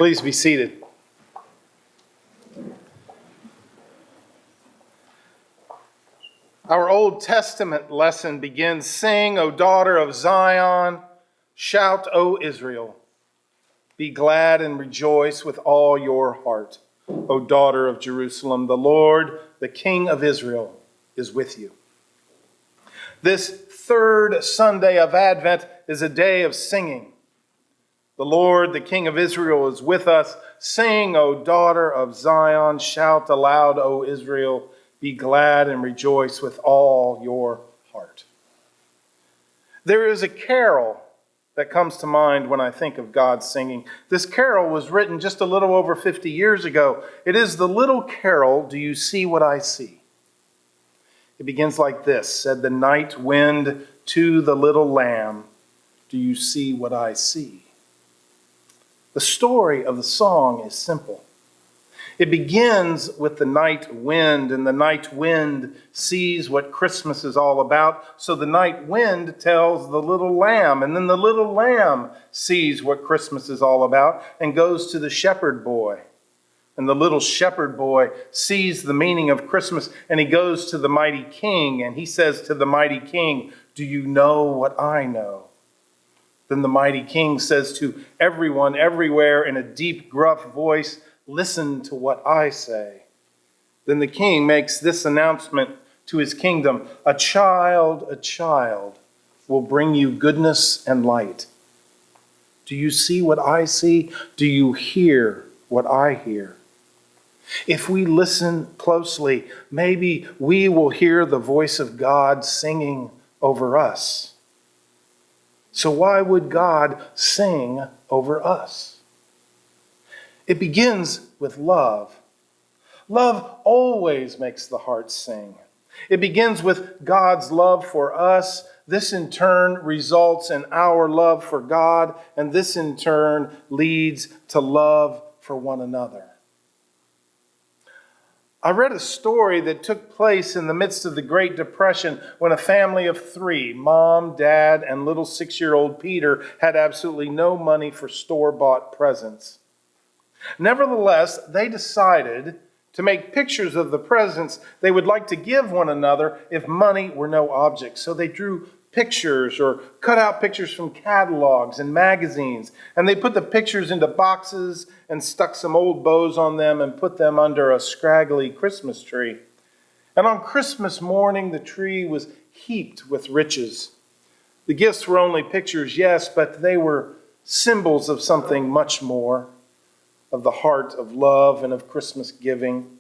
Please be seated. Our Old Testament lesson begins, "Sing, O daughter of Zion, shout, O Israel. Be glad and rejoice with all your heart, O daughter of Jerusalem. The Lord, the King of Israel, is with you." This third Sunday of Advent is a day of singing. The Lord, the King of Israel, is with us. Sing, O daughter of Zion. Shout aloud, O Israel. Be glad and rejoice with all your heart. There is a carol that comes to mind when I think of God singing. This carol was written just a little over 50 years ago. It is the little carol, "Do You See What I See?" It begins like this: "Said the night wind to the little lamb, do you see what I see?" The story of the song is simple. It begins with the night wind, and the night wind sees what Christmas is all about. So the night wind tells the little lamb, and then the little lamb sees what Christmas is all about and goes to the shepherd boy. And the little shepherd boy sees the meaning of Christmas, and he goes to the mighty king, and he says to the mighty king, "Do you know what I know?" Then the mighty king says to everyone, everywhere, in a deep, gruff voice, "Listen to what I say." Then the king makes this announcement to his kingdom: a child will bring you goodness and light. Do you see what I see? Do you hear what I hear? If we listen closely, maybe we will hear the voice of God singing over us. So why would God sing over us? It begins with love. Love always makes the heart sing. It begins with God's love for us. This in turn results in our love for God, and this in turn leads to love for one another. I read a story that took place in the midst of the Great Depression when a family of three, mom, dad, and little 6-year-old Peter, had absolutely no money for store-bought presents. Nevertheless, they decided to make pictures of the presents they would like to give one another if money were no object. So they drew pictures or cut out pictures from catalogs and magazines, and they put the pictures into boxes and stuck some old bows on them and put them under a scraggly Christmas tree. And on Christmas morning, the tree was heaped with riches. The gifts were only pictures, yes, but they were symbols of something much more, of the heart of love and of Christmas giving.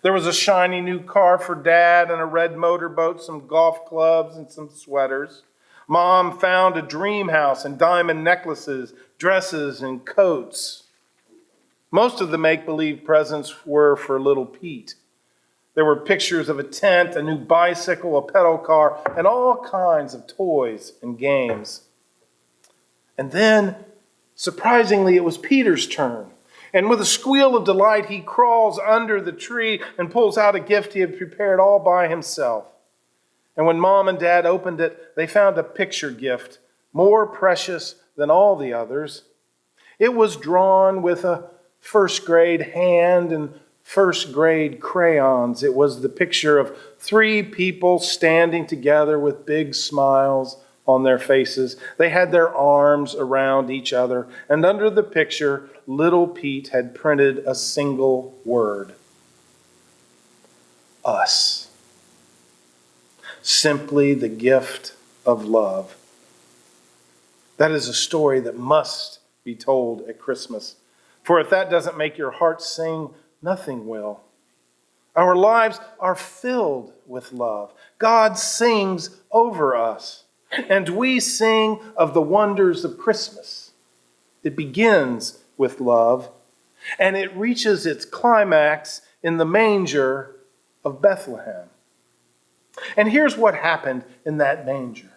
There was a shiny new car for Dad and a red motorboat, some golf clubs and some sweaters. Mom found a dream house and diamond necklaces, dresses and coats. Most of the make-believe presents were for little Pete. There were pictures of a tent, a new bicycle, a pedal car, and all kinds of toys and games. And then, surprisingly, it was Peter's turn. And with a squeal of delight, he crawls under the tree and pulls out a gift he had prepared all by himself. And when Mom and Dad opened it, they found a picture gift, more precious than all the others. It was drawn with a first-grade hand and first-grade crayons. It was the picture of three people standing together with big smiles on their faces. They had their arms around each other, and under the picture, little Pete had printed a single word: us. Simply the gift of love. That is a story that must be told at Christmas. For if that doesn't make your heart sing, nothing will. Our lives are filled with love. God sings over us. And we sing of the wonders of Christmas. It begins with love, and it reaches its climax in the manger of Bethlehem. And here's what happened in that manger.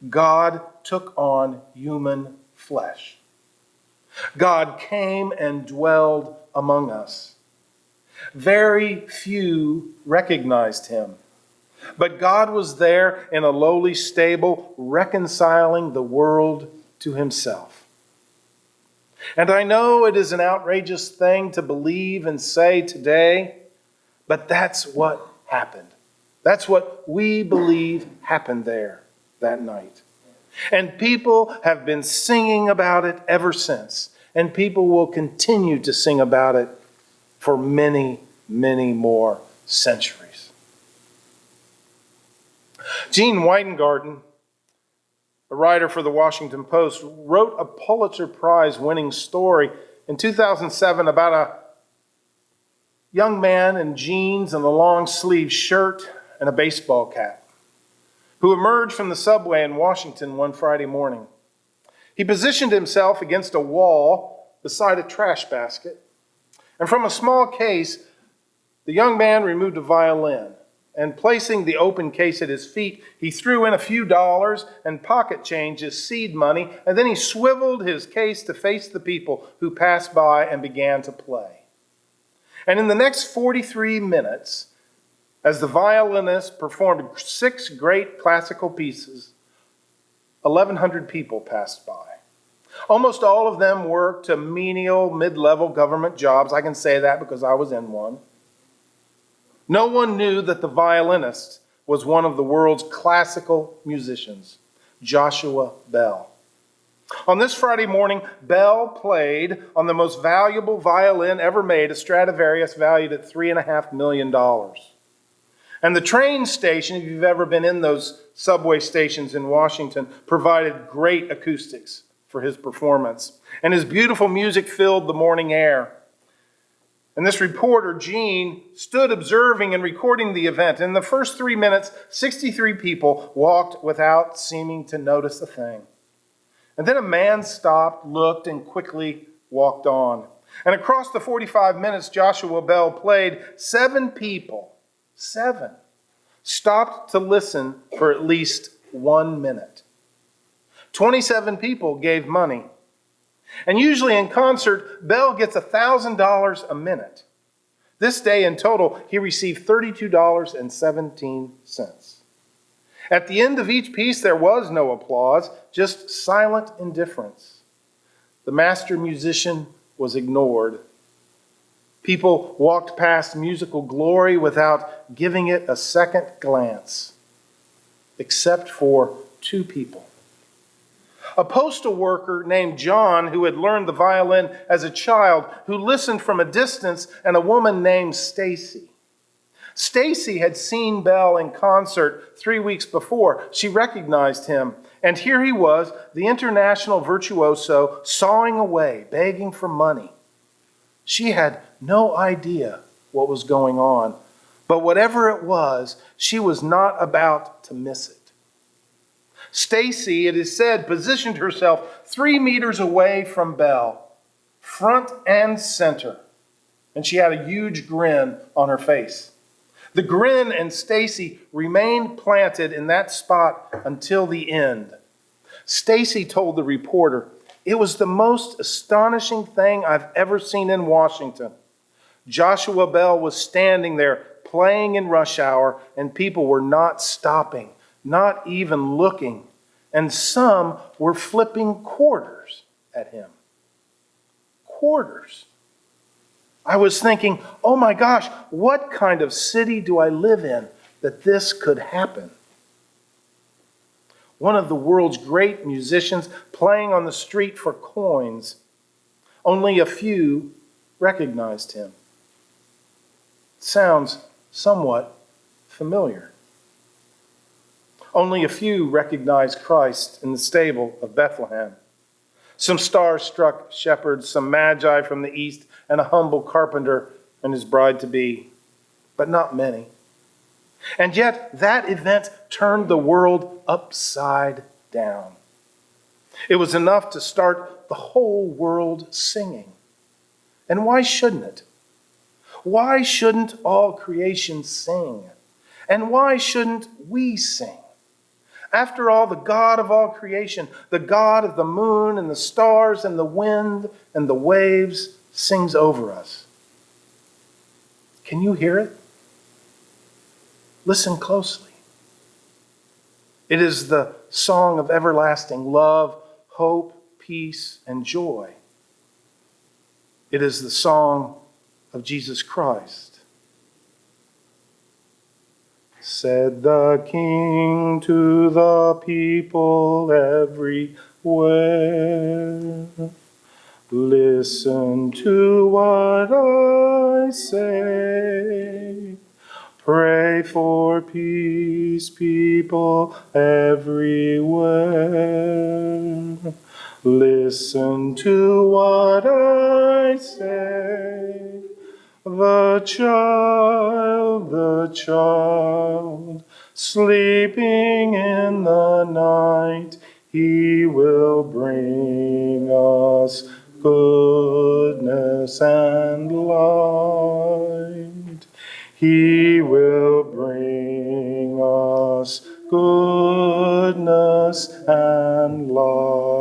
God took on human flesh. God came and dwelled among us. Very few recognized him. But God was there in a lowly stable, reconciling the world to himself. And I know it is an outrageous thing to believe and say today, but that's what happened. That's what we believe happened there that night. And people have been singing about it ever since. And people will continue to sing about it for many, many more centuries. Gene Weingarten, a writer for the Washington Post, wrote a Pulitzer Prize winning story in 2007 about a young man in jeans and a long sleeve shirt and a baseball cap who emerged from the subway in Washington one Friday morning. He positioned himself against a wall beside a trash basket, and from a small case, the young man removed a violin, and placing the open case at his feet, he threw in a few dollars and pocket change as seed money, and then he swiveled his case to face the people who passed by and began to play. And in the next 43 minutes, as the violinist performed 6 great classical pieces, 1,100 people passed by. Almost all of them worked to menial, mid-level government jobs. I can say that because I was in one. No one knew that the violinist was one of the world's classical musicians, Joshua Bell. On this Friday morning, Bell played on the most valuable violin ever made, a Stradivarius valued at $3.5 million. And the train station, if you've ever been in those subway stations in Washington, provided great acoustics for his performance. And his beautiful music filled the morning air. And this reporter, Gene, stood observing and recording the event. In the first 3 minutes, 63 people walked without seeming to notice a thing. And then a man stopped, looked, and quickly walked on. And across the 45 minutes Joshua Bell played, 7 people, 7, stopped to listen for at least 1 minute. 27 people gave money. And usually in concert, Bell gets $1,000 a minute. This day in total, he received $32.17. At the end of each piece, there was no applause, just silent indifference. The master musician was ignored. People walked past musical glory without giving it a second glance, except for 2 people. A postal worker named John, who had learned the violin as a child, who listened from a distance, and a woman named Stacy. Stacy had seen Bell in concert 3 weeks before. She recognized him, and here he was, the international virtuoso, sawing away, begging for money. She had no idea what was going on, but whatever it was, she was not about to miss it. Stacy, it is said, positioned herself 3 meters away from Bell, front and center, and she had a huge grin on her face. The grin and Stacy remained planted in that spot until the end. Stacy told the reporter, "It was the most astonishing thing I've ever seen in Washington. Joshua Bell was standing there playing in rush hour, and people were not stopping, not even looking, and some were flipping quarters at him." Quarters. I was thinking, oh my gosh, what kind of city do I live in that this could happen? One of the world's great musicians playing on the street for coins. Only a few recognized him. Sounds somewhat familiar. Only a few recognized Christ in the stable of Bethlehem. Some star-struck shepherds, some magi from the east, and a humble carpenter and his bride-to-be, but not many. And yet that event turned the world upside down. It was enough to start the whole world singing. And why shouldn't it? Why shouldn't all creation sing? And why shouldn't we sing? After all, the God of all creation, the God of the moon and the stars and the wind and the waves, sings over us. Can you hear it? Listen closely. It is the song of everlasting love, hope, peace, and joy. It is the song of Jesus Christ. Said the King to the people everywhere, listen to what I say. Pray for peace, people everywhere. Listen to what I say. The child, sleeping in the night, he will bring us goodness and light. He will bring us goodness and light.